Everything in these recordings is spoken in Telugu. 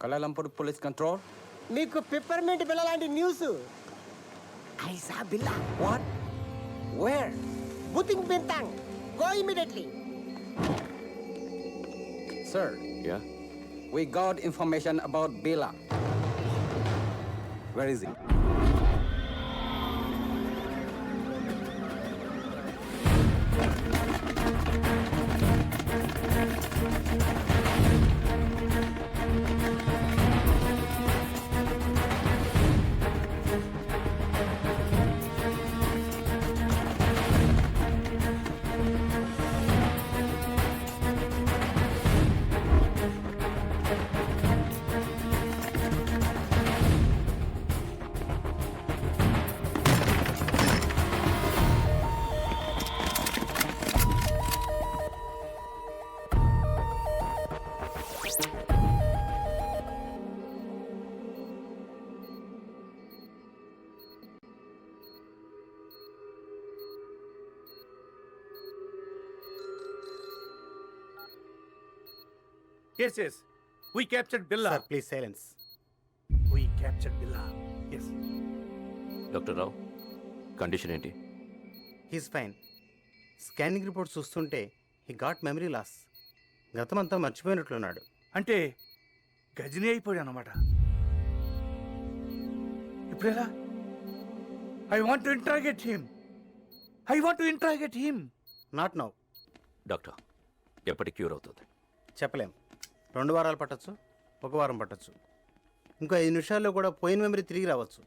Kuala Lumpur Police Control. మీకు పిప్పర్మెంట్ బిల్ల లాంటి న్యూస్. ఐసా బిల్లా. What? Where? బుతింగ్ Bintang. Go immediately. Sir, Yeah? we got information about Bela. Where is he? Yes, yes. We captured Billa. Sir please silence. We captured Billa. Yes. Doctor Rao condition ఏంటి? He's fine. స్కానింగ్ రిపోర్ట్ చూస్తుంటే హీ గాట్ మెమరీ లాస్. గతమంతా మర్చిపోయినట్లున్నాడు. అంటే గజని అయిపోయాడు అన్నమాట. ఇప్పుడెలా? I want to interrogate him. Not now. Doctor ఎప్పటికి క్యూర్ అవుతుంది? చెప్పలేం. 2 వారాలు పట్టచ్చు, 1 వారం పట్టచ్చు, ఇంకో 5 నిమిషాల్లో కూడా పోయిన మెమరీ తిరిగి రావచ్చు.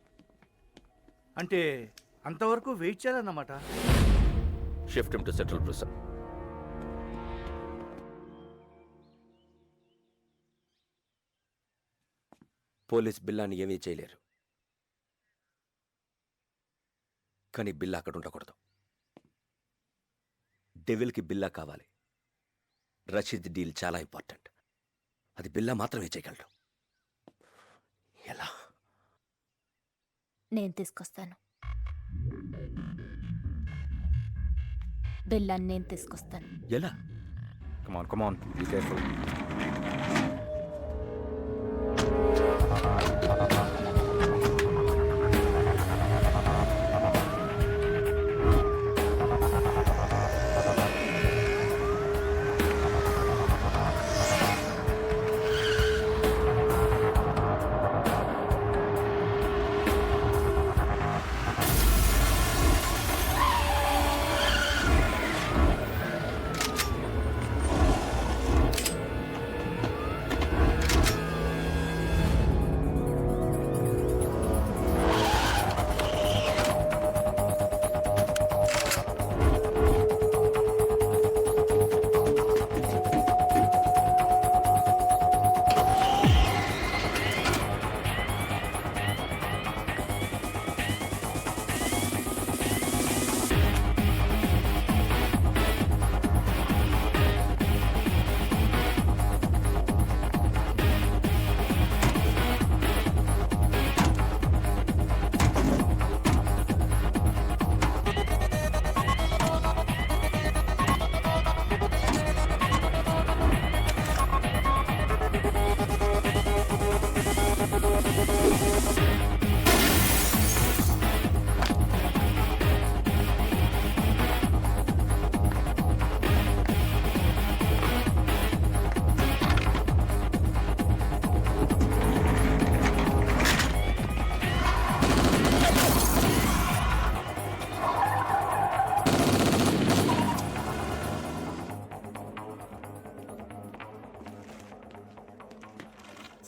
అంటే అంతవరకు వెయిట్ చేయాలన్నమాట. Shift him to central prison. Police బిల్లాని ఏమీ చేయలేరు, కానీ బిల్లా అక్కడ ఉండకూడదు. డెవిల్కి బిల్లా కావాలి. రషీద్ డీల్ చాలా ఇంపార్టెంట్. అది బిల్లా మాత్రమే చేయగలడు. ఎలా? నేను తీసుకొస్తాను. బిల్లాన్ని నేను తీసుకొస్తాను. ఎలా? Come on. Be careful.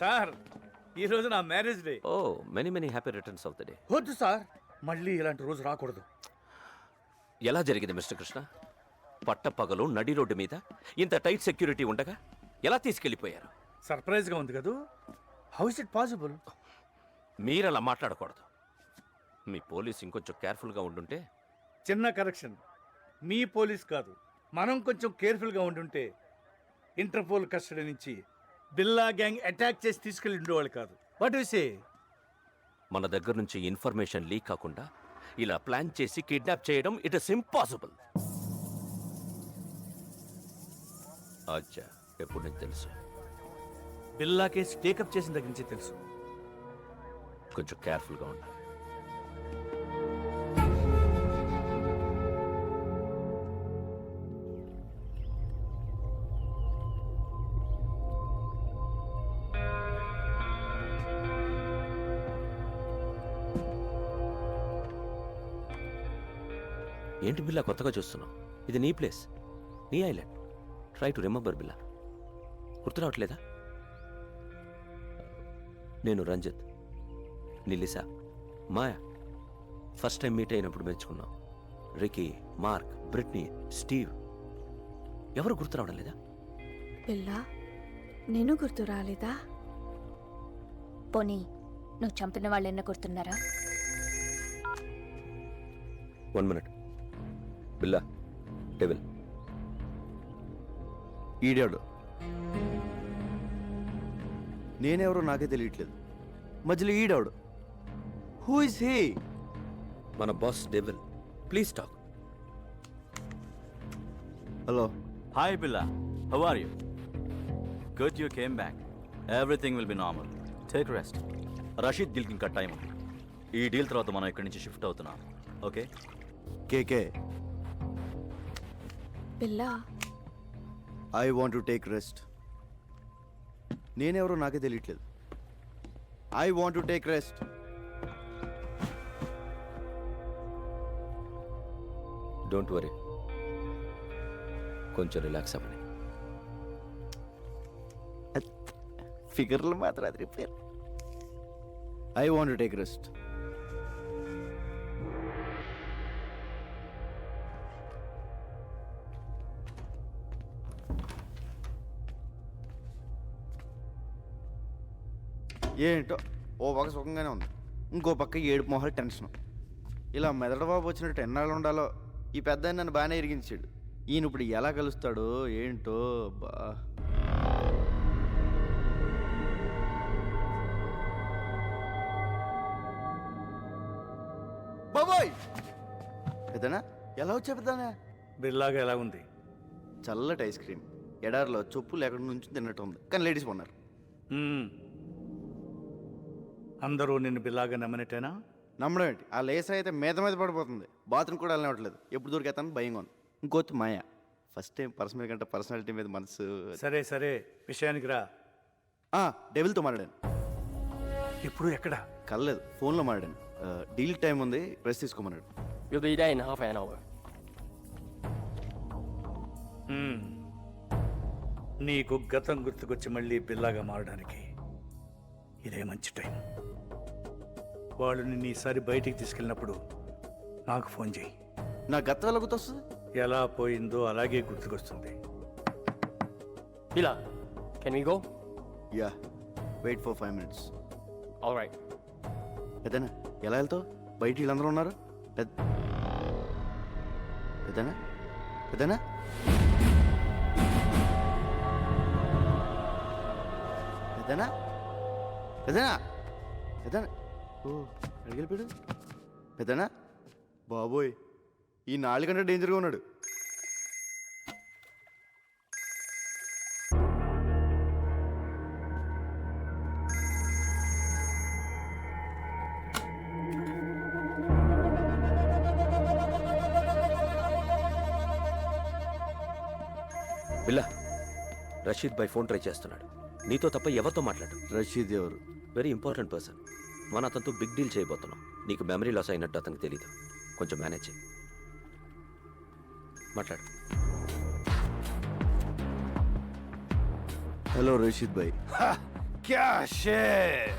Sir, ఈ రోజు నా marriage day. Oh many happy returns of the day. వద్దు సార్, మళ్ళీ ఇలాంటి రోజు రాకూడదు. ఎలా జరిగింది మిస్టర్ కృష్ణ? పట్టపగలు నడి రోడ్డు మీద ఇంత టైట్ సెక్యూరిటీ ఉండగా ఎలా తీసుకెళ్ళిపోయారు? సర్ప్రైజ్గా ఉంది కదూ. How is it possible? మీరలా మాట్లాడకూడదు. మీ పోలీస్ ఇంకొంచెం కేర్ఫుల్గా ఉండుంటే. చిన్న కరెక్షన్. మీ పోలీస్ కాదు, మనం కొంచెం కేర్ఫుల్గా ఉండుంటే ఇంటర్పోల్ కస్టడీ నుంచి బిల్లా గ్యాంగ్ అటాక్ చేసి తీసుకెళ్ళి ఉండేవాళ్ళు కాదు. What you say? మన దగ్గర నుంచి ఇన్ఫర్మేషన్ లీక్ కాకుండా ఇలా ప్లాన్ చేసి కిడ్నాప్ చేయడం ఇట్ ఇస్ ఇంపాసిబుల్. అచ్చా, ఎప్పుడు నీకు తెలుసు? బిల్లా కేసు టేకప్ చేసిన దగ్గర నుంచి తెలుసు. కొంచెం కేర్ఫుల్గా ఉండాలి. ఏంటి బిల్లా కొత్తగా చూస్తున్నావు? ఇది నీ ప్లేస్, నీ ఐలాండ్. ట్రై టు రిమెంబర్ బిల్లా. గుర్తు రావట్లేదా? నేను రంజిత్, నిలిసా, మాయా ఫస్ట్ టైం మీట్ అయినప్పుడు మెచ్చుకున్నాం. Ricky, Mark, Britney, Steve. ఎవరు గుర్తు రావడం లేదా? పిల్ల నేను గుర్తు రాలేదా? పోనీ నువ్వు చంపిన వాళ్ళెన్న గుర్తున్నారా? 1 minute. బిల్లా, డెవిల్. ఈడాడు. నేనెవరో నాకే తెలియట్లేదు. మధ్యలో ఈడాడు. Who is he? మన boss devil. Please talk. Hello. Hi Billa, how are you? Good you came back. Everything will be normal. Take rest. Rashid డీల్కి ఇంకా టైం ఉంది. ఈ డీల్ తర్వాత మనం ఇక్కడి నుంచి షిఫ్ట్ అవుతున్నాం. ఓకే? కేకే, పిల్ల I want to take rest. నేనెవరో నాకే తెలియట్లేదు. I want to take rest. Don't worry, కొంచెం రిలాక్స్ అవ్వండి. ఫిగర్లు మాత్రం అది repair. I want to take rest. ఏంటో ఓ పక్క సుఖంగానే ఉంది, ఇంకో పక్క ఏడుపు మొహాలు టెన్షన్. ఇలా మెదడు బాబు వచ్చినట్టు ఎన్నాళ్ళు ఉండాలో. ఈ పెద్ద ఆయన నన్ను బాగానే ఇరిగించాడు. ఈయన ఇప్పుడు ఎలా కలుస్తాడో ఏంటో. బా బాబోయ్, పెద్దనా ఎలా వచ్చా పెద్దనా? బిల్లాగా ఎలా ఉంది? చల్లటి ఐస్ క్రీమ్ ఎడారిలో చొప్పులు ఎక్కడి నుంచి తిన్నట్టు ఉంది, కానీ లేడీస్ ఉన్నారు. అందరూ నిన్ను బిల్లాగా నమ్మనట్టేనా? నమ్మడం ఏంటి, ఆ లేస్ అయితే మీద పడిపోతుంది. బాత్రూమ్ కూడా వెళ్ళనివ్వట్లేదు. ఎప్పుడు దొరికేస్తాను భయంగా ఉంది. ఇంకోటి మాయా, ఫస్ట్ టైం పర్సనల్ కంటే పర్సనాలిటీ మీద మనసు. సరే సరే, విషయానికి రా. డెవిల్తో మాట్లాడాను. ఇప్పుడు ఎక్కడ? కలలేదు, ఫోన్లో మాట్లాడాను. డీల్ టైం ఉంది, press తీసుకోమన్నాడు. You'll be there in half an hour. నీకు గతం గుర్తుకొచ్చి మళ్ళీ బిల్లాగా మారడానికి ఇదే మంచి టైం. వాళ్ళు నిన్ను ఈసారి బయటికి తీసుకెళ్ళినప్పుడు నాకు ఫోన్ చేయి. నా గతం ఎలా గుర్తొస్తుంది? ఎలా పోయిందో అలాగే గుర్తుకొస్తుంది. Billa, can we go? Yeah, wait for 5 minutes. All right. పెద్దనా ఎలా వెళ్తావు? బయట వీళ్ళందరూ ఉన్నారు. పెద్దనా పెద్దనా పెద్దనా పెద్దనా పెద్దనా ఓ అడిగిపోయాడు. పెద్దనా బాబోయ్, ఈ 4 గంటల డేంజర్గా ఉన్నాడు. బిల్లా, రషీద్ బై ఫోన్ ట్రై చేస్తున్నాడు. నీతో తప్ప ఎవరితో మాట్లాడు. రషీద్ ఎవరు? Very important person. మనం అతనితో బిగ్ డీల్ చేయబోతున్నాం. నీకు మెమరీ లాస్ అయినట్టు అతనికి తెలీదు. కొంచెం మేనేజ్ చేయి. మాట్లాడు. హలో రషీద్ భాయ్. क्या शेर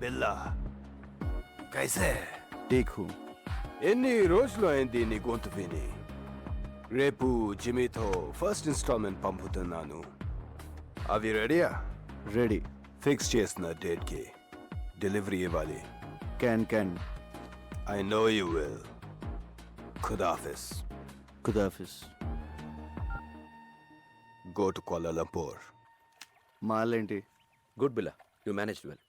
బిల్లా, కైసే? Take who. ఎన్ని రోజులు అయింది నీ గొంతు విని? రేపు జిమీతో ఫస్ట్ ఇన్స్టాల్మెంట్ పంపుతున్నాను. అవి రెడీయా? రెడీ. ఫిక్స్ చేసిన డేట్కి డెలివరీ ఇవ్వాలి. Can. I know you will. ఖుదాఫిస్. ఖుదాఫిస్. Go to Kuala Lumpur. మాలేంటి? Good Billa, you manage well.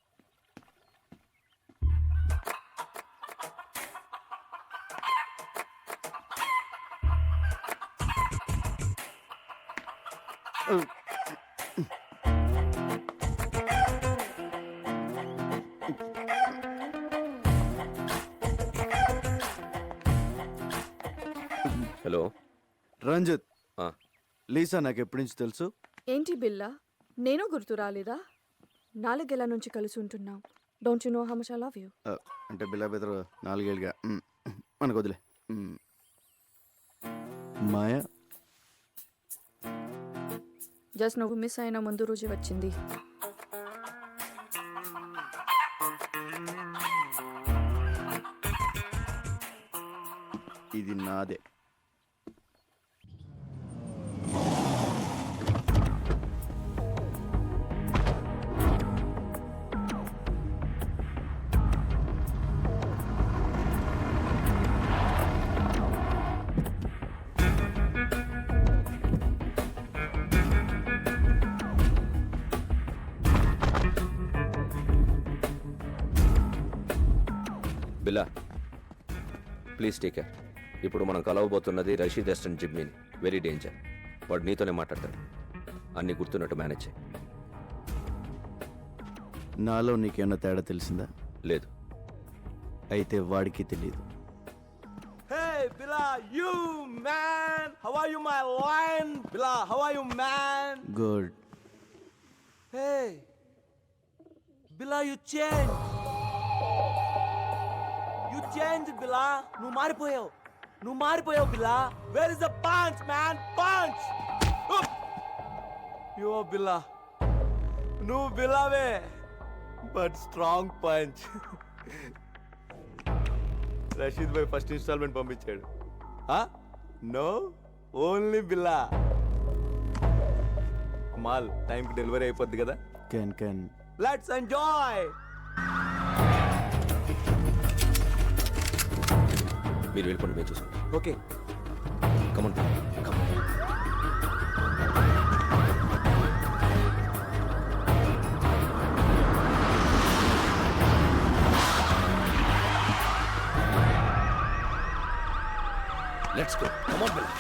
Hello Ranjit, ఆ, లీసా నాకు ఎప్పటి నుంచి తెలుసు? ఏంటి బిల్లా నేను గుర్తు రాలేదా? 4 ఏళ్ల నుంచి కలిసి ఉంటున్నాం. Don't you know how much I love you? అంటే బిల్లా బెదరు 4 ఏళ్ళుగా మనకు వదిలే. మాయా జస్ట్ నువ్వు మిస్ అయిన ముందు రోజు వచ్చింది. ఇది నాదే. బిల్లా ప్లీజ్ టేక్ కేర్. ఇప్పుడు మనం కలవబోతున్నది రషీద్ ఎస్టన్ జిమ్మీని. Very danger. వాడు నీతోనే మాట్లాడతాడు. అన్నీ గుర్తున్నట్టు మేనేజ్ చేయి. నాలో నీకేమన్నా తేడా తెలిసిందా? లేదు. అయితే వాడికి తెలియదు. Hey, Bila, you man! How are you, my lion? Bila, how are you, man? Good. Hey, Bila, you changed. You changed, Bila. నువ్వు మారిపోయావు, Bila. Where is the punch, man? Punch! You are Bila. నువ్వు బిలావే, బట్ స్ట్రాంగ్ పంచ్. రషీద్ భాయ్ ఫస్ట్ ఇన్స్టాల్మెంట్ పంపించాడు. No, only Billa. మాల్ టైంకి డెలివరీ అయిపోద్ది కదా. Can let's enjoy. మీరు వెళ్ళిపోండి, మేము చూసుకోండి. Okay, come on come on. Let's go. Come on, Bella.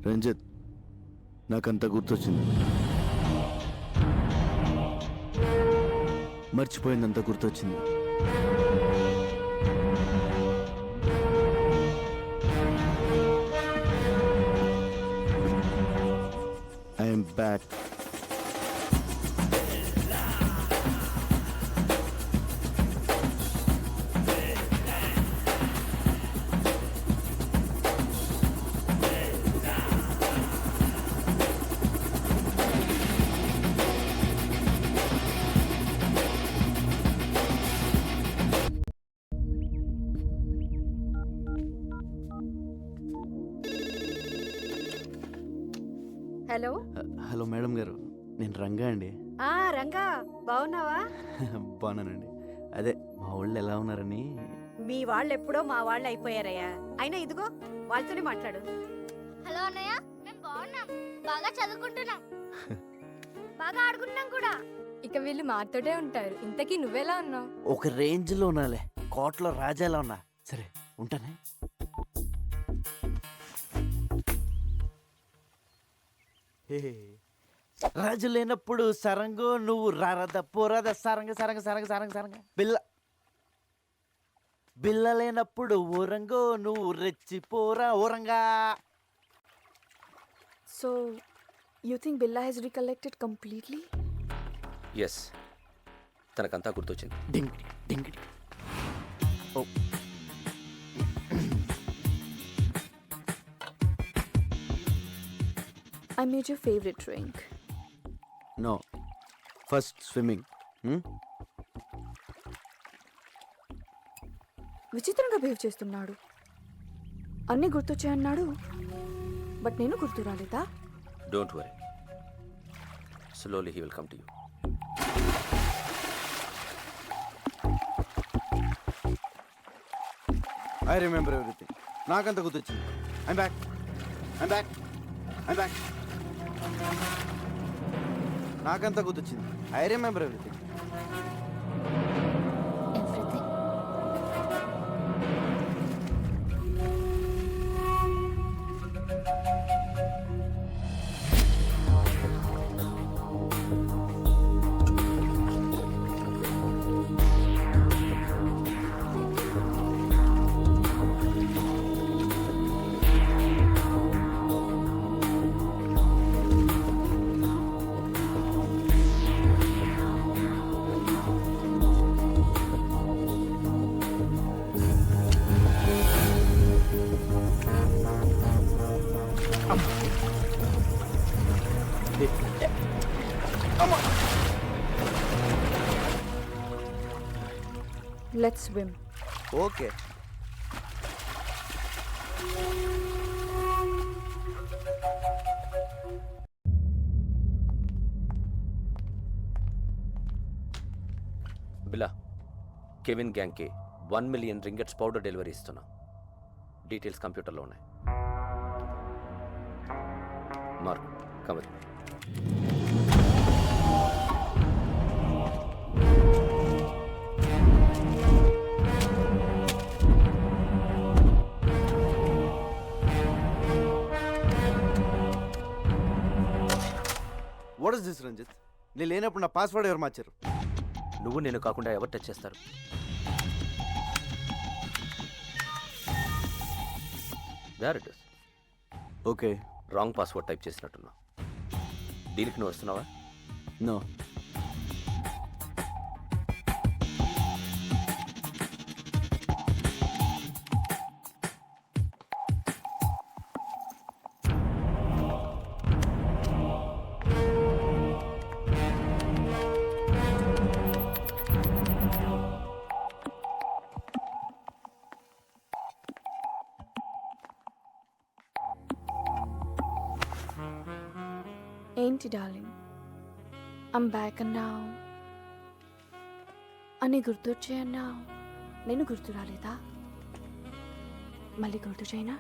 రంజిత్, నాకంతా గుర్తొచ్చింది. మర్చిపోయిందంతా గుర్తొచ్చింది. I'm back. Hello. Hello madam గారు, నేను రంగా అండి. రంగా, బాగున్నావా? బాగున్నానండి. అదే మా వాళ్ళు ఎలా ఉన్నారని. మీ వాళ్ళు ఎప్పుడో మా వాళ్ళు అయిపోయారయ్యా. అయినా ఇదిగో వాళ్ళతోనే మాట్లాడు. హలో అన్నయ్య, మేము బాగున్నాం, బాగా చదువుకుంటున్నాం, బాగా ఆడుకుంటున్నాం కూడా. ఇక వీళ్ళు మాతోటే ఉంటారు. ఇంతకీ నువ్వెలా ఉన్నావు? ఒక రేంజ్లో ఉన్నాలే, కోట్లో రాజాలా ఉన్నా. సరే ఉంటానే. రాజు లేనప్పుడు సరంగు, నువ్వు రారద పోరాద సరంగ సరంగ సరంగ సరంగ సరంగ. బిల్ల బిల్ల లేనప్పుడు ఊరంగో నువ్వు రెచ్చిపోరా ఊరంగా. So you think Billa he's recollected completely? Yes, తనకంతా గుర్తొచ్చింది. Ding ding. Oh I made your favorite drink. No, first swimming. విచిత్రంగా బిహేవ్ చేస్తున్నాడు. అన్నీ గుర్తొచ్చాయన్నాడు, బట్ నేను గుర్తు రాలేదా? Don't worry, slowly he will come to you. I remember everything. నాకంత గుర్తొచ్చింది. I'm back. నాకంతా గుర్తొచ్చింది. I remember everything. Everything. Let's swim. Okay. Billa, Kevin గ్యాంగ్కి 1 మిలియన్ రింగెట్స్ పౌడర్ డెలివరీ ఇస్తున్నా. డీటెయిల్స్ కంప్యూటర్లో ఉన్నాయి. మార్క్, కమర్. What is this Ranjith? నేను లేనప్పుడు నా పాస్వర్డ్ ఎవరు మార్చారు? నువ్వు నేను కాకుండా ఎవరు టచ్ చేస్తారు? There it is. Okay. Wrong password type చేసినట్టున్నా. డీల్కి నువ్వు వస్తున్నావా? నో. ఏంటి డార్లింగ్, ఐమ్ బ్యాక్ అన్నావు, అన్నీ గుర్తొచ్చాయన్నావు, నేను గుర్తు రాలేదా? మళ్ళీ గుర్తు చేయనా?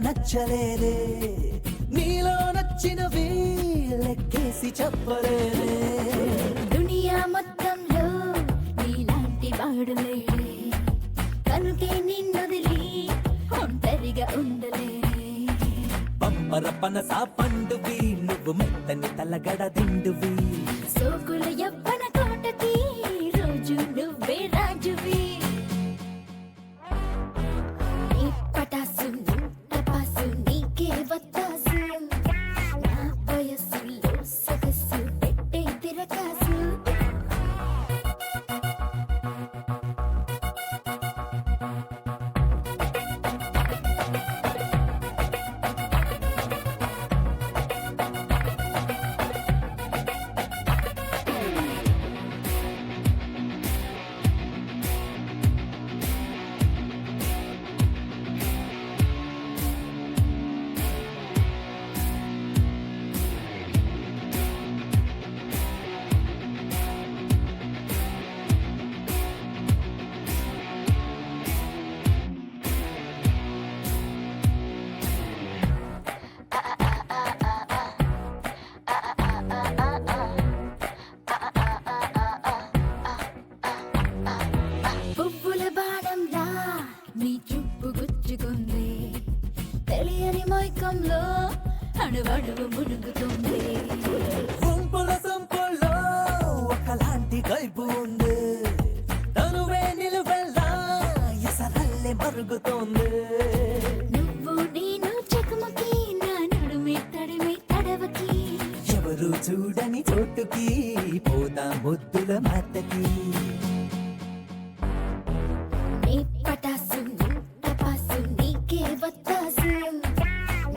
నచ్చలేదే, నీలో నచ్చినవి లెక్కేసి చెప్పలేదే. దునియా మొత్తంలో నీలాంటి వాడు లేడే, కనుకే నిన్నొదిలి ఒంటరిగా ఉండలేడే. పంపర పనస పండువి, నువ్వు మెత్తని తలగడ దిండువి. సోకుల యవ్వన కోటకి రోజు నువ్వే రాజువి. నీ పటాసు టపాసు నీకే వత్తాసు, నా వయసులో సొగసు పెట్టే తిరకాసు. పువ్వుల బాణంలా నీ చూపు గుచ్చుకుంది, తెలియని మైకంలో అణువణువు మునుగుతుంది. గుంపుల సంపుల్లో ఒకలాంటి కైపు ఉంది, తనువే నిలువెల్లా ఎసరల్లే మరుగుతోంది. నువ్వు నేను చెకుమకి, నా నడుమే తడిమే తడవకి. ఎవరు చూడని చోటుకి పోతా ముద్దుల మాటకి. నీ పటాసు టపాసు నీకే వత్తాసు,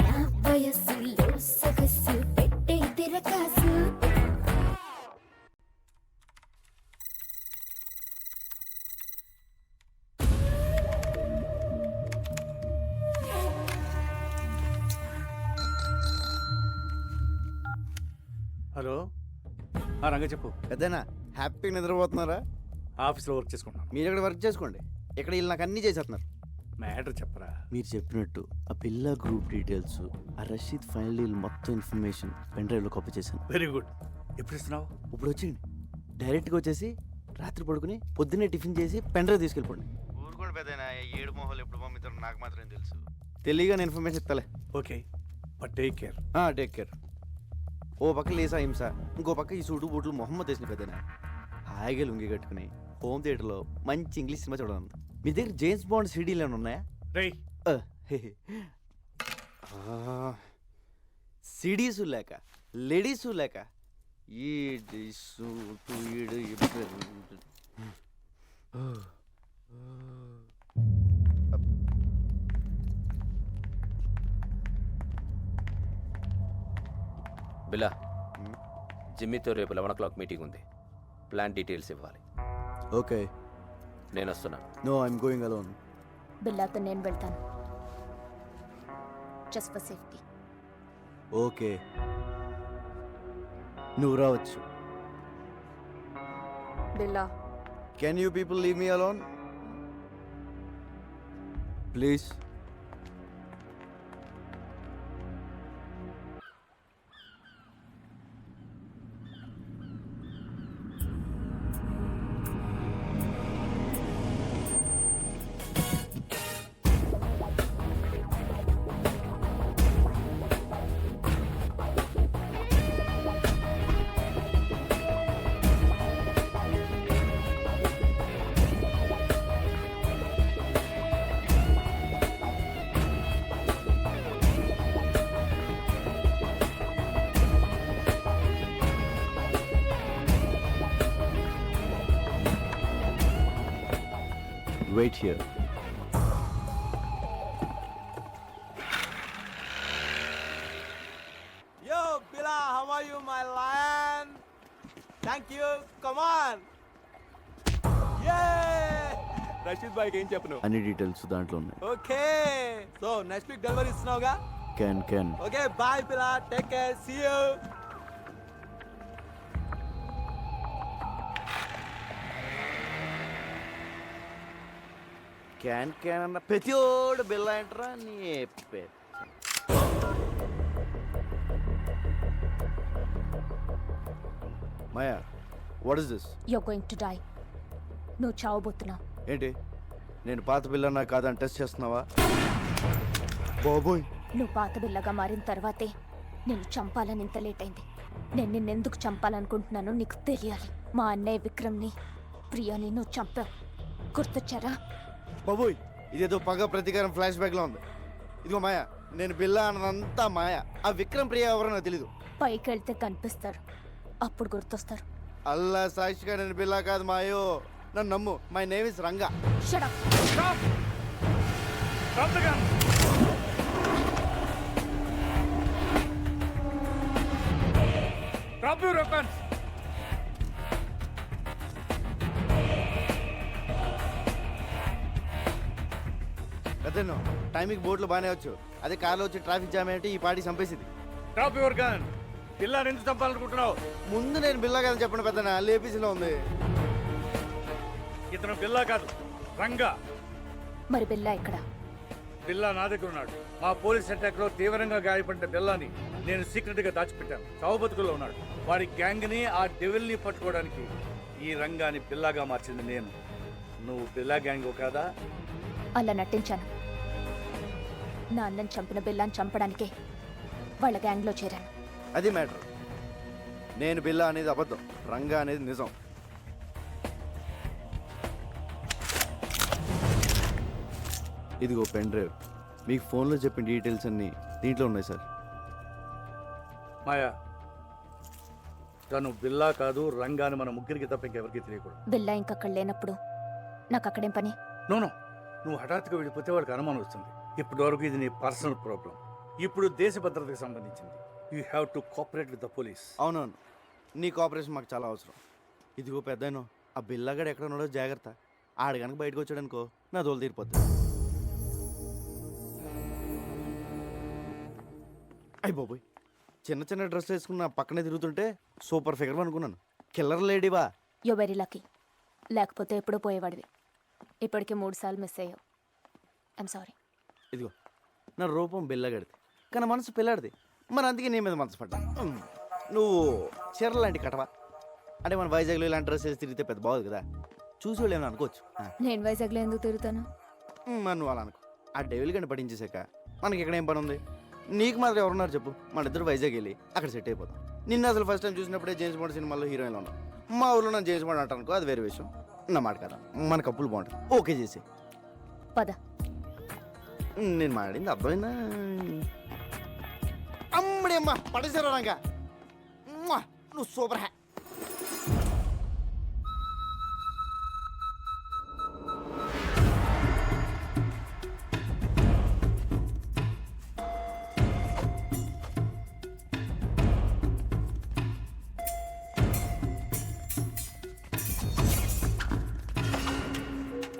నా వయసులో సొగసు పెట్టే తిరకాసు. హలో, రంగ చెప్పు. పెద్దనా హ్యాపీగా నిద్రపోతున్నారా? ఆఫీస్లో వర్క్ చేసుకుంటున్నాను. మీరు ఇక్కడ వర్క్ చేసుకోండి, ఇక్కడ వీళ్ళు నాకు అన్నీ చేసేస్తున్నారు. మ్యాటర్ చెప్పరా. మీరు చెప్పినట్టు ఆ పిల్ల గ్రూప్ డీటెయిల్స్, ఆ రషీద్ ఫైనల్ డీల్ మొత్తం ఇన్ఫర్మేషన్ పెన్ డ్రైవ్లో కాపీ చేశాను. Very good. ఎప్పుడు ఇస్తున్నావు? ఇప్పుడు వచ్చింది. డైరెక్ట్గా వచ్చేసి రాత్రి పడుకుని పొద్దున్నే టిఫిన్ చేసి పెన్ డ్రైవ్ తీసుకెళ్ళిపోండి. ఊరుకోండి పెద్దనా, 7 మొహాలు ఎప్పుడు పంపిస్తారో నాకు మాత్రం తెలుసు. తెలియగానే ఇన్ఫర్మేషన్ ఇస్తాలే. Okay, but take care. Take care. ఓ పక్క లేసా హింస, ఇంకో పక్క ఈ సూటు బూట్లు మొహమ్మద్ వేసిన పెద్దనా హాయిగా లుంగి కట్టుకుని హోమ్ థియేటర్లో మంచి ఇంగ్లీష్ సినిమా చూడాలి. మీ దగ్గర జేమ్స్ బాండ్ సీడీలు ఏమైనా ఉన్నాయా? రేయ్, సిడీసు లేక లేడీసు లేక ఈ బిలా, జిమ్మీతో రేపు 11 o'clock మీటింగ్ ఉంది. ప్లాన్ డీటెయిల్స్ ఇవ్వాలి. ఓకే, నేను వస్తున్నాను. No I'm going alone. బిల్లాతో నేను వెళ్తాను, జస్ట్ ఫర్ సేఫ్టీ. ఓకే, నువ్వు రావచ్చు. Billa, can you people leave me alone please? Wait here. Yo, Bila, how are you, my lion? Thank you. Come on. Yeah. Rashid బాయ్కి ఏం చెప్పను? అన్ని డీటెయిల్స్ దాంట్లో ఉన్నాయి. Okay, so next week delivery ఇస్తున్నావుగా? Can. Okay, bye Billa, take care, see you. క్యాన్ అన్న ప్రతిోడు బిల్ల ఏంట్రా నీ Maya what is this? You are going to die. నువ్వు చావబోతున్నావు. ఏంటి నేను పాత పిల్లన్నా కాదని టెస్ట్ చేస్తున్నావా? బాబోయ్, నువ్వు పాత బిల్లగా మారిన తర్వాతే నేను చంపాలని ఇంత లేట్ అయింది. నేను నిన్నెందుకు చంపాలనుకుంటున్నానో నీకు తెలియాలి. మా అన్నయ్య విక్రమ్ని, ప్రియాని నువ్వు చంపావు. గుర్తొచ్చారా? బాబోయ్, ఇదేదో పగ ప్రతీకారం ఫ్లాష్ బ్యాక్ లో ఉంది. ఇదిగో మాయా, నేను బిల్లా అన్నదంతా మాయా. ఆ విక్రమ్ ప్రియ ఎవరో నాకు తెలీదు. పైకి వెళ్తే కనిపిస్తారు, అప్పుడు గుర్తొస్తారు. అల్లా సాక్షిగా నేను బిల్లా కాదు మాయో, నన్ను నమ్ము. My name is Ranga. Shut up. Stop! Drop the gun! Drop your weapons! పెద్దను టైంకి బోట్లు బాగానే వచ్చు, అదే కార్లో వచ్చి ట్రాఫిక్ జామ్ ఏంటి ఈ పార్టీ చంపేసింది. Drop your gun! పిల్లని ఎందుకు చంపాలనుకుంటున్నావు? ముందు నేను బిల్లా కాదని చెప్పండి పెద్దనా, లేపీసీలో ఉంది. ఇతను బిల్లా కాదు, రంగా. మరి బిల్లా ఇక్కడ? బిల్లా నా దగ్గర ఉన్నాడు. మా పోలీస్ అటాక్ లో తీవ్రంగా గాయపడిన బిల్లాని నేను సీక్రెట్ గా దాచిపెట్టాను. చావుబతుకుల్లో ఉన్నాడు. వాడి గ్యాంగ్ ని, ఆ డెవిల్ ని పట్టుకోవడానికి ఈ రంగాని బిల్లాగా మార్చింది నేను. నువ్వు బిల్లా గ్యాంగ్ కాదా? అలా నటించాను. నా అన్నని చంపిన బిల్లాని చంపడానికే వాళ్ళ గ్యాంగ్లో చేరాను. అది మ్యాటర్. నేను బిల్లా అనేది అబద్ధం, రంగా అనేది నిజం. ఇదిగో పెన్ డ్రైవ్, మీకు ఫోన్లో చెప్పిన డీటెయిల్స్ అన్నీ దీంట్లో ఉన్నాయి సార్. మాయా, తను బిల్లా కాదు, రంగాని మన ముగ్గురికి తప్ప ఇంకెవరికి తెలియకూడదు. బిల్లా ఇంకక్కడ లేనప్పుడు నాకు అక్కడేం పని? నోనో, నువ్వు హఠాత్తుగా వెళ్ళిపోతే వాడికి అనుమానం వస్తుంది. ఇప్పటి వరకు ఇది నీ పర్సనల్ ప్రాబ్లం. ఇప్పుడు దేశ భద్రతకు సంబంధించింది. You have to cooperate with the police. అవునవును, నీ కోఆపరేషన్ మాకు చాలా అవసరం. ఇదిగో పెద్దను, ఆ బిల్లాగాడు ఎక్కడ ఉన్నాడో జాగ్రత్త. ఆడ కనుక బయటకు వచ్చాడనుకో నా తోలు తీరిపోద్ది. అయ్యి బాబోయ్, చిన్న చిన్న డ్రెస్ వేసుకున్న పక్కనే తిరుగుతుంటే సూపర్ ఫిగర్ అనుకున్నాను. కిల్లర్ లేడీవా? You very lucky. లేకపోతే ఎప్పుడో పోయేవాడివి. ఇప్పటికే 3 సార్లు మిస్ అయ్యావు. I'm sorry. ఇదిగో నా రూపం బిల్లగాడిది, కానీ మనసు పిల్లాడిది. మరి అందుకే నీ మీద మనసు పడ్డా. నువ్వు చీరలు లాంటి కటవా? అంటే మన వైజాగ్లో ఇలాంటి డ్రెస్ వేసి తిరిగితే పెద్ద బాగుంది కదా, చూసి వాళ్ళు ఏమైనా అనుకోవచ్చు. నేను వైజాగ్లో ఎందుకు తిరుగుతాను? మరి నువ్వు అలా అనుకో. ఆ డెవిల్ గంట పట్టించేసాక మనకి ఇక్కడ ఏం పని ఉంది? నీకు మాత్రం ఎవరున్నారు చెప్పు? మన ఇద్దరు వైజాగ్ వెళ్ళి అక్కడ సెట్ అయిపోతాం. నిన్న అసలు ఫస్ట్ టైం చూసినప్పుడే జేమ్స్ బాండ్ సినిమాలో హీరోయిన్లో ఉన్నాం. మా ఊళ్ళో నన్ను జేమ్స్ బాండ్ అంటానుకో, అది వేరే విషయం. నా మాట కదా, మన కప్పులు బాగుంటుంది. ఓకే చేసి పద. నేను మాట్లాడింది అర్థమైందా? అమ్మడి అమ్మ పడేసారా రంగా, నువ్వు సూపర్ హ్యా.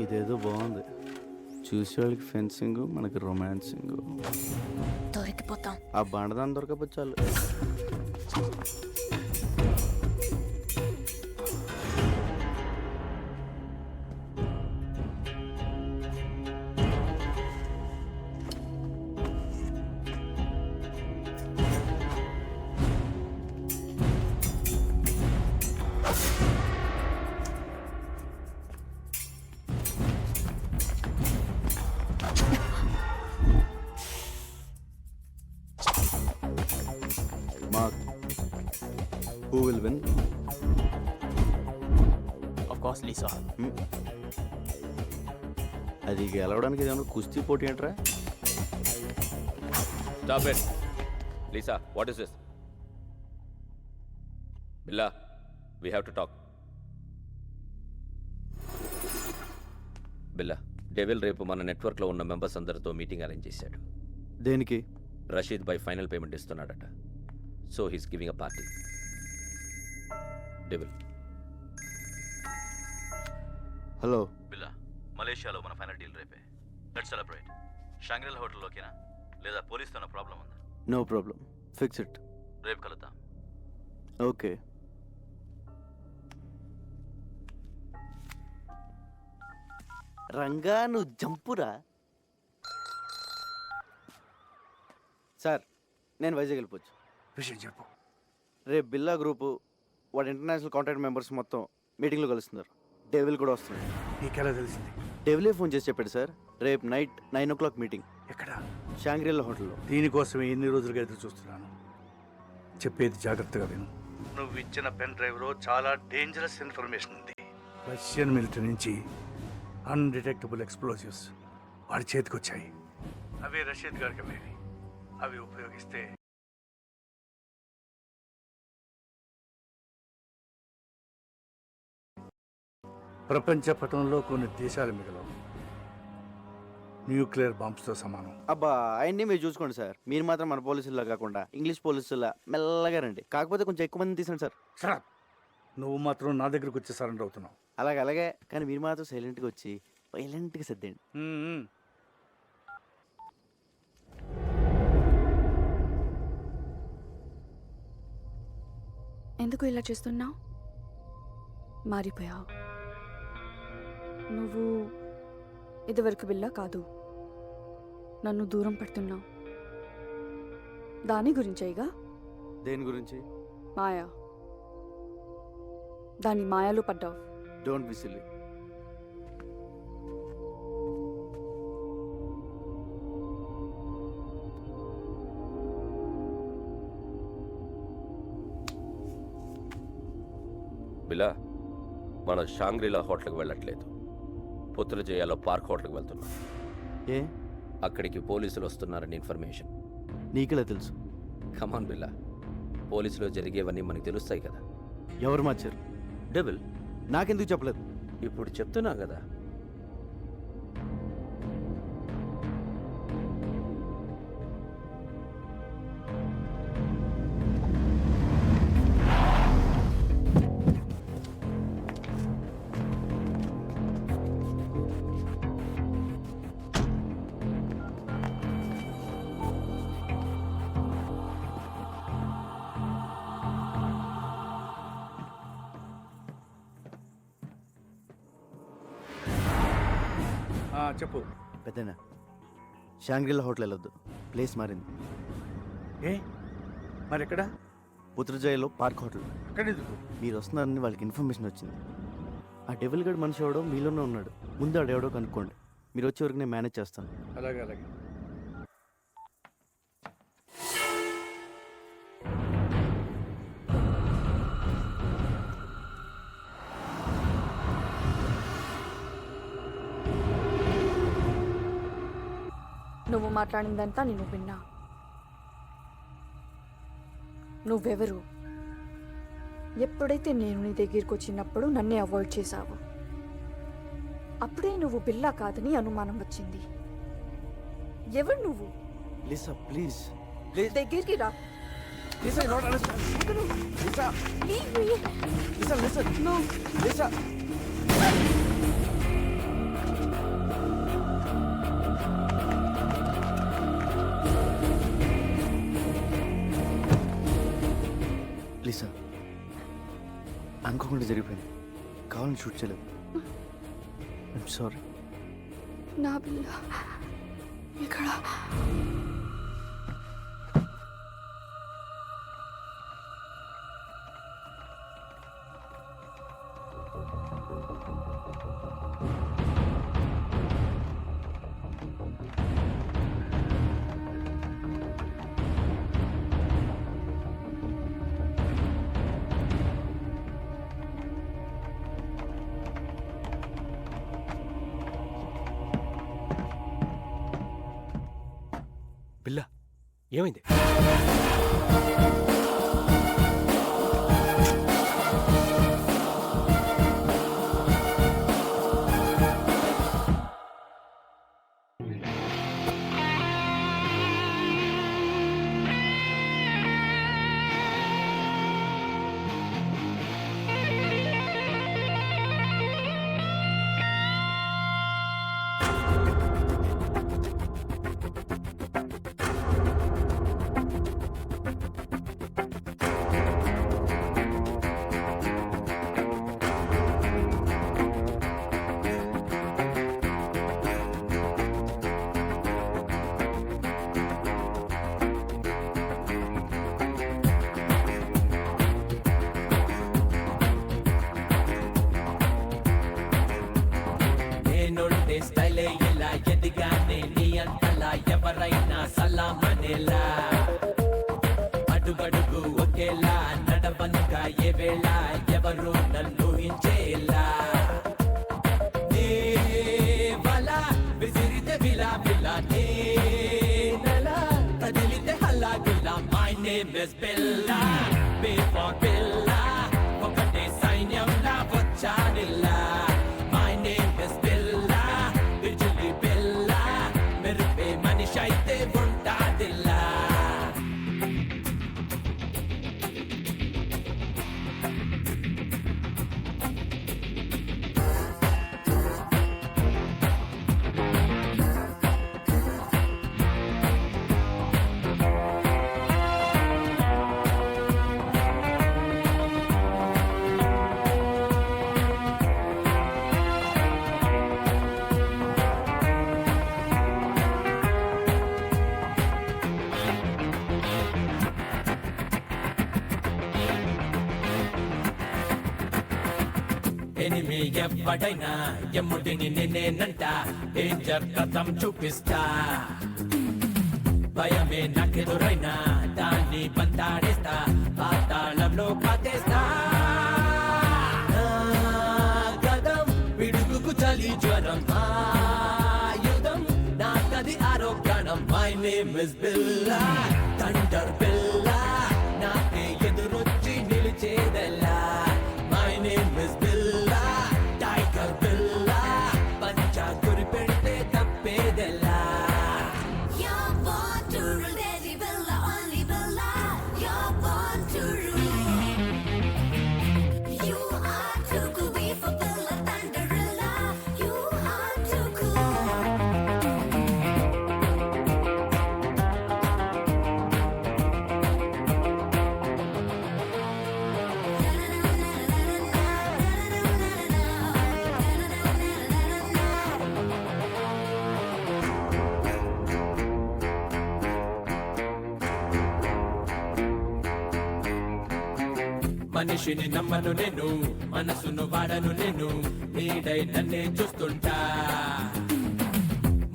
ఇదేదో బాగుంది. చూసేవాళ్ళకి ఫెన్సింగ్, మనకి రొమాన్సింగ్. దొరికిపోతాం. ఆ బండదాన్ని దొరకపోతే చాలు. Mark, who will win? Of course, Lisa. అది గెలవడానికి ఏదైనా కుస్తీ పోటీ ఏంట్రా? Stop it. Lisa, what is this? Billa, we have to talk. Billa, devil రేపు మన నెట్వర్క్లో ఉన్న మెంబర్స్ అందరితో మీటింగ్ అరేంజ్ చేశాడు. దేనికి? రషీద్ బై ఫైనల్ పేమెంట్ ఇస్తున్నాడట. So he's giving a party. Devil. Hello Billa, మలేషియాలో మన ఫైనల్ డీల్ రేపే. Let's celebrate. షాంగ్రిల్ హోటల్లోకేనా, లేదా పోలీస్తో ప్రాబ్లం ఉందా? No problem, fix it. రేపు కలుద్దాం. ఓకే. రంగా నువ్వు జంపురా. సార్, నేను వైజాగ్ వెళ్ళిపోవచ్చు. విషయం చెప్పు. రేపు బిల్లా గ్రూపు వాడు ఇంటర్నేషనల్ కాంటాక్ట్ మెంబర్స్ మొత్తం మీటింగ్లో కలుస్తున్నారు. డెవిల్ కూడా వస్తుంది. నీకెలా తెలిసింది? డెవిలే ఫోన్ చేసి చెప్పాడు సార్, రేపు నైట్ 9 o'clock మీటింగ్ ఎక్కడ? షాంగ్రీలా హోటల్లో. దీనికోసమే ఎన్ని రోజులుగా ఎదురు చూస్తున్నాను. చెప్పేది జాగ్రత్తగా విను. నువ్వు ఇచ్చిన పెన్ డ్రైవ్లో చాలా డేంజరస్ ఇన్ఫర్మేషన్ ఉంది. రష్యన్ మిలిటరీ నుంచి అన్డిటెక్టబుల్ ఎక్స్ప్లోజివ్స్ వాడి చేతికి వచ్చాయి. అవే రషీద్ గారికి అమ్మేవి. అవి ఉపయోగిస్తే ప్రపంచ పటంలో కొన్ని దేశాలు మిగలవు. న్యూక్లియర్ బాంబ్స్తో సమానం. అబ్బా ఆయన్ని మీరు చూసుకోండి సార్. మీరు మాత్రం మన పోలీసుల్లా కాకుండా ఇంగ్లీష్ పోలీసుల్లా మెల్లగా రండి. కాకపోతే కొంచెం ఎక్కువ మంది తీసండి సార్. సరే, నువ్వు మాత్రం నా దగ్గరకు వచ్చి సరెండర్ అవుతున్నావు. అలాగే కానీ మీరు మాత్రం సైలెంట్గా వచ్చి వైలెంట్గా సర్దేయండి. ఎందుకు ఇలా చేస్తున్నావు? మారిపోయావు. నువ్వు ఇదివరకు బిల్లా కాదు. నన్ను దూరం పెడుతున్నావు. దాని గురించేగా? దేని గురించి? మాయా. దాని మాయలో పడ్డావు. Don't be silly. బిలా, మనం షాంగ్రీలా హోటల్కి వెళ్ళట్లేదు. పుత్రజయాలో పార్క్ హోటల్కి వెళ్తున్నాం. ఏ? అక్కడికి పోలీసులు వస్తున్నారని ఇన్ఫర్మేషన్. నీకెలా తెలుసు? కమాన్ బిల్లా, పోలీసులో జరిగేవన్నీ మనకు తెలుస్తాయి కదా. ఎవరు మార్చారు? డెవిల్. నాకెందుకు చెప్పలేదు? ఇప్పుడు చెప్తున్నా కదా. చెప్పు. పెద్దనా, షాంగ్రీలా హోటల్ వెళ్ళొద్దు. ప్లేస్ మారింది. ఏ మరి ఎక్కడ? పుత్రజయలో పార్క్ హోటల్. అక్కడ ఎందుకు? మీరు వస్తున్నారని వాళ్ళకి ఇన్ఫర్మేషన్ వచ్చింది. ఆ డెవిల్ గడ్ మనిషి ఎవడో మీలోనే ఉన్నాడు. ముందు ఆడెవడో కనుక్కోండి. మీరు వచ్చే వరకు నేను మేనేజ్ చేస్తాను. అలాగే అలాగే. నువ్వు మాట్లాడిందంతా నేను విన్నా. నువ్వెవరు? ఎప్పుడైతే నేను నీ దగ్గరికి వచ్చినప్పుడు నన్నే అవాయిడ్ చేశావు. అప్పుడే నువ్వు బిల్లా కాదని అనుమానం వచ్చింది. ఎవరు నువ్వు? Lisa please. దగ్గరికి రా. Lisa, not understand. Lisa, Leave me. Lisa, listen. No. Lisa. Lisa, అనుకోకుండా జరిగిపోయింది. కావాలని షూట్ చేయలేదు. I'm sorry. నా బిల్ల ఇక్కడ. బిల్లా, ఏమైంది? ఎనిమి ఎవ్వడైనా ఎమ్ముడిని నేనేనంట డేంజర్ కథం చూపిస్తా భయమే నాకెదురైనా దాన్ని బంతాడేస్తా పాతాళంలో కాటేస్తా గదం పిడుగుకు చలి జ్వరం ఆయుధం నాకది ఆరోగ్యానం my name is Billa thunder బిల్లా నాకే ఎదురొచ్చి నిలిచేదెల్లా my name is Billa tiger బిల్లా పంచా గురి పెడితే తప్పేదెల్లా మనిషిని నమ్మను నేను మనసును వాడను నేను నీడై నన్నే చూస్తుంటా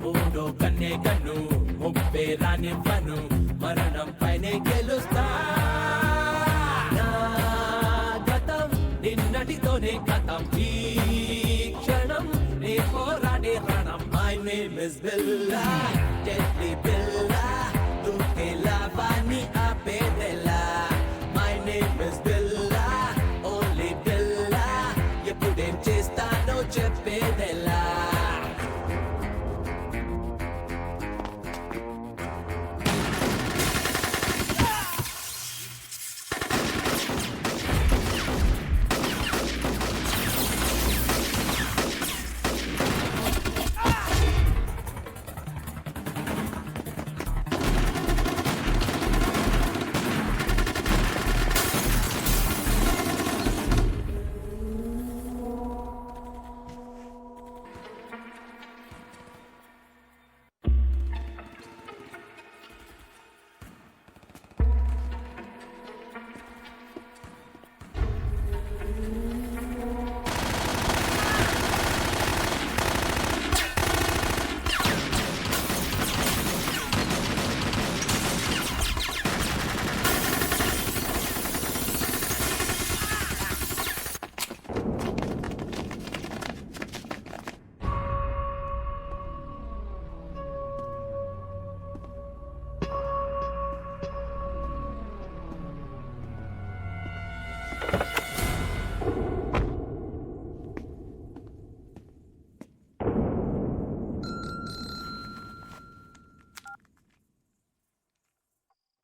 మూడో కన్నే కన్ను ముప్పే రానివ్వను మరణం పైనే గెలుస్తా నా గతం నిన్నటితోనే కథం ఈ క్షణం నే పోరాడే రణం my name is Billa deadly బిల్లా దూకే లాభాన్ని ఆపేదెలా my name is Billa only బిల్లా ఎప్పుడేం చేస్తానో చెప్పేదెలా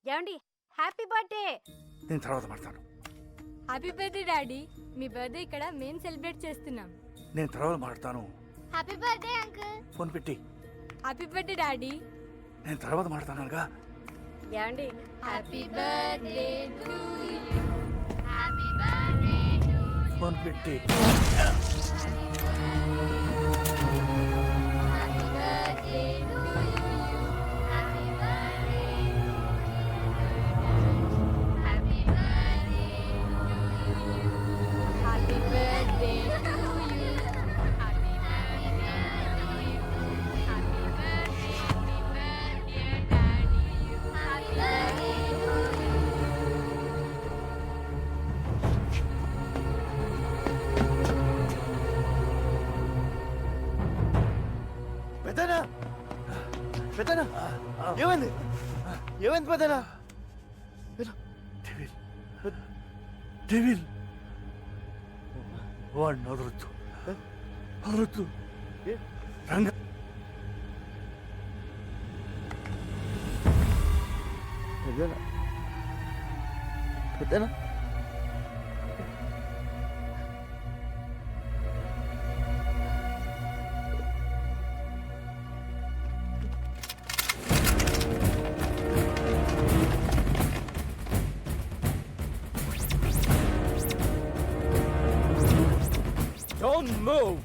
ఏమండి హ్యాపీ బర్త్డే. నేను తర్వాత మాట్లాడతాను. Happy birthday daddy. మీ బర్త్డే ఇక్కడ మేము సెలబ్రేట్ చేస్తున్నాం. నేను తర్వాత మాట్లాడతాను. Happy birthday uncle. ఫోన్ పెట్టి. Happy birthday daddy. నేను తర్వాత మాట్లాడతానుగా. ఏమండి happy birthday to you. Happy birthday to you. Phone పెట్టి. పెద్దనా పెద్దనా ఏమైంది ఏమైంది పెద్దనా డెవిల్ డెవిల్ వాడిని వదలొద్దు వదలొద్దు. రంగ పెద్దనా పెద్దనా Don't move!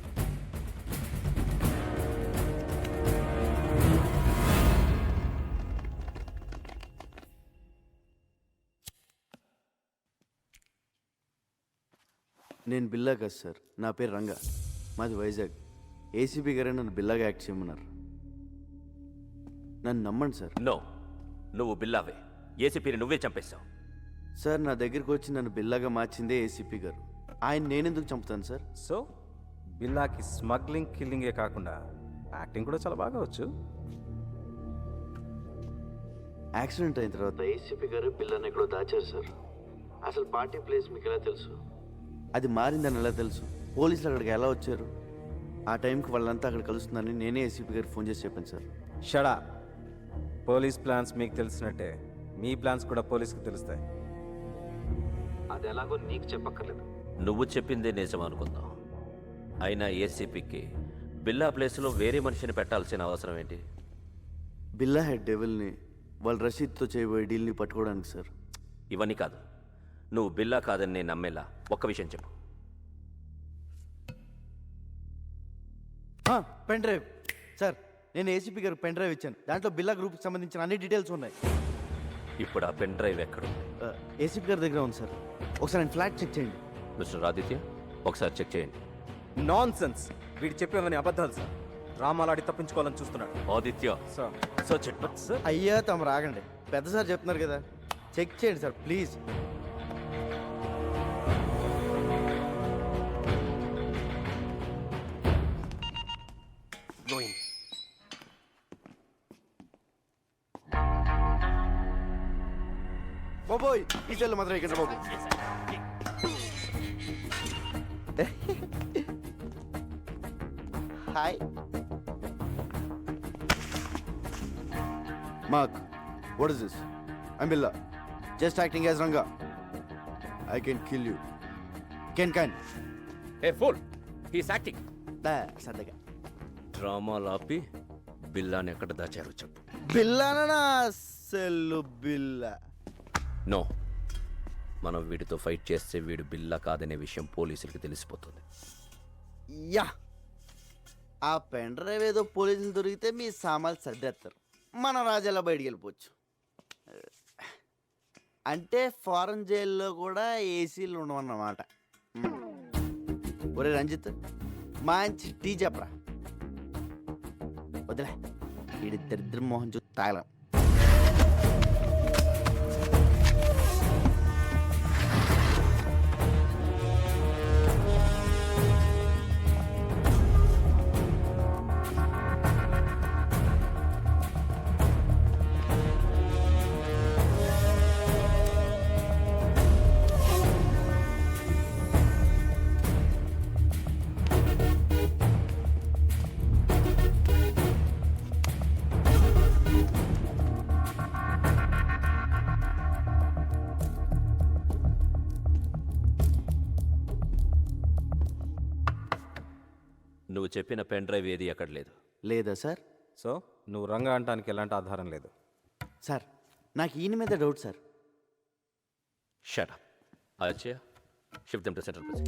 నేను బిల్లా కాదు సార్, నా పేరు రంగా, మాది వైజాగ్. ఏసీపీ గారే నన్ను బిల్లాగా యాక్ట్ చేయమన్నారు. నన్ను నమ్మండి సార్. నో, నువ్వు బిల్లావే. ఏసీపీని నువ్వే చంపేశావు. సార్ నా దగ్గరికి వచ్చి నన్ను బిల్లాగా మార్చిందే ఏసీపీ గారు. ఆయన నేనెందుకు చంపుతాను సార్? సో బిల్లాకి స్మగ్లింగ్ కిల్లింగే కాకుండా యాక్టింగ్ కూడా చాలా బాగా వచ్చు. యాక్సిడెంట్ అయిన తర్వాత ఏసీపీ గారు బిల్లాని ఎక్కడో దాచారు సార్. అసలు పార్టీ ప్లేస్ మీకు ఎలా తెలుసు? అది మారిందని ఎలా తెలుసు? పోలీసులు అక్కడికి ఎలా వచ్చారు? ఆ టైంకి వాళ్ళంతా అక్కడ కలుస్తుందని నేనే ఏసీపీ గారికి ఫోన్ చేసి చెప్పాను సార్. షడా, పోలీస్ ప్లాన్స్ మీకు తెలిసినట్టే మీ ప్లాన్స్ కూడా పోలీస్కి తెలుస్తాయి. అది ఎలాగో నీకు చెప్పక్కర్లేదు. నువ్వు చెప్పిందే నిజం అనుకుందాం. అయినా ఏసీపీకి బిల్లా ప్లేస్లో వేరే మనిషిని పెట్టాల్సిన అవసరం ఏంటి? బిల్లా హెడ్ డెవిల్ని వాళ్ళు రషీద్తో చేయబోయే డీల్ని పట్టుకోవడానికి సార్. ఇవన్నీ కాదు, నువ్వు బిల్లా కాదని నేను నమ్మేలా ఒక్క విషయం చెప్పు. పెన్ డ్రైవ్ సార్, నేను ఏసీపీ గారికి పెన్ డ్రైవ్ ఇచ్చాను. దాంట్లో బిల్లా గ్రూప్కి సంబంధించిన అన్ని డీటెయిల్స్ ఉన్నాయి. ఇప్పుడు ఆ పెన్ డ్రైవ్ ఎక్కడు? ఏసీపీ గారి దగ్గర ఉంది సార్. ఒకసారి నేను ఫ్లాట్ చెక్ చేయండి. మిస్టర్ ఆదిత్య, ఒకసారి చెక్ చేయండి. నాన్ సెన్స్, వీడు చెప్పేవని అబద్ధాలు సార్. రామాలాడి తప్పించుకోవాలని చూస్తున్నాడు. Aditya sir search it. Sir అయ్యా తమ రాగండి, పెద్ద సార్ చెప్తున్నారు కదా, చెక్ చేయండి సార్ ప్లీజ్. బాబోయ్, ఈ చెల్లు మాత్రం ఇక్కడ బాబు. Hi Mark, what is this? I'm Billa, just acting as Ranga. I can kill you. Can. A full, he's acting. సరదాగా డ్రామాలు ఆపి బిల్లాని ఎక్కడ దాచారో చెప్పు. బిల్లానా? సెల్లు బిల్లా. నో, మనం వీడితో ఫైట్ చేస్తే వీడు బిల్లా కాదనే విషయం పోలీసులకి తెలిసిపోతుంది. యా, ఆ పెన్ డ్రైవ్ ఏదో పోలీసులు దొరికితే మీ సామాన్లు సర్దేస్తారు, మన రాజాలా బయటికి వెళ్ళిపోవచ్చు. అంటే ఫారెన్ జైల్లో కూడా ఏసీలు ఉండవన్నమాట. ఒరే రంజిత్, మంచి టీ చెప్పరా. వదిలే, వీడి దరిద్ర మోహన్ చూసి తాగలం. నువ్వు చెప్పిన పెన్ డ్రైవ్ ఏది ఎక్కడ లేదు. లేదా సార్? సో నువ్వు రంగా అనటానికి ఎలాంటి ఆధారం లేదు. సార్ నాకు ఈయన మీద doubt sir. Shut up. Achaiah, shift them to central place.